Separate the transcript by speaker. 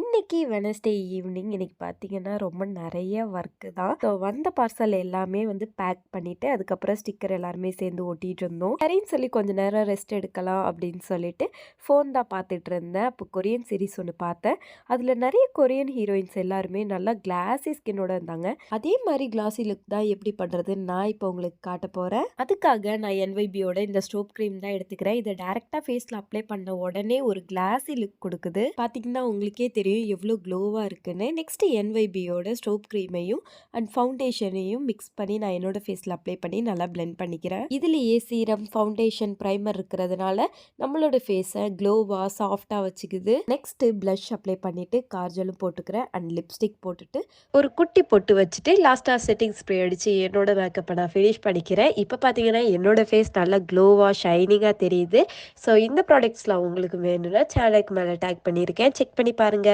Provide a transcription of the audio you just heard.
Speaker 1: இன்னைக்கு Wednesday evening இன்னைக்கு பார்த்தீங்கன்னா, ரொம்ப நெறைய ஒர்க்கு தான். ஸோ வந்த பார்சல் எல்லாமே வந்து பேக் பண்ணிட்டு, அதுக்கப்புறம் ஸ்டிக்கர் எல்லாருமே சேர்ந்து ஒட்டிட்டு இருந்தோம். சரின்னு சொல்லி கொஞ்ச நேரம் ரெஸ்ட் எடுக்கலாம் அப்படின்னு சொல்லிட்டு, ஃபோன் தான் பார்த்துட்டு இருந்தேன். அப்போ கொரியன் சீரிஸ் ஒண்ணு பார்த்தேன். அதில நெறைய கொரியன் ஹீரோயின்ஸ் எல்லாருமே நல்லா கிளாஸி ஸ்கின்னோட இருந்தாங்க. அதே மாரி கிளாஸி லுக் தான் எப்படி பண்றதுன்னு நான் இப்போ உங்களுக்கு காட்டப் போறேன். அதுக்காக நான் என்வைபியோட இந்த ஸ்டோப் கிரீம் தான் எடுத்துக்கிறேன். இத டைரக்ட்டா ஃபேஸ்ல அப்ளை பண்ண உடனே ஒரு கிளாஸி லுக் குடுக்குது. பார்த்தீங்கன்னா, உங்களுக்கே தெரியும் எவ்வளோ க்ளோவா இருக்குன்னு. நெக்ஸ்ட் என்வைபியோட ஸ்டோப் கிரீமையும் அண்ட் ஃபவுண்டேஷனையும் மிக்ஸ் பண்ணி நான் என்னோட ஃபேஸ்ல அப்ளை பண்ணி நல்லா பிளெண்ட் பண்ணிக்கிறேன். இதுலயே சீரம், ஃபவுண்டேஷன், பிரைமர் இருக்கிறதுனால நம்மளோட ஃபேஸை க்ளோவா சாஃப்டா வச்சுக்குது. நெக்ஸ்ட் பிளஷ் அப்ளை பண்ணிட்டு கார்ஜலும் போட்டுக்கிறேன் அண்ட் லிப்ஸ்டிக் போட்டுட்டு ஒரு குட்டி பொட்டு வச்சுட்டு லாஸ்டா செட்டிங் ஸ்ப்ரே அடிச்சு என்னோட மேக்கப்பை நான் ஃபினிஷ் பண்ணிக்கிறேன். இப்போ பார்த்தீங்கன்னா என்னோட ஃபேஸ் நல்லா க்ளோவா ஷைனிங்கா தெரியுது. ஸோ இந்த ப்ராடக்ட்ஸ்லாம் உங்களுக்கு வேணும்னா சேனலுக்கு மேலே டேக் பண்ணியிருக்கேன், செக் பண்ணி பாருங்க.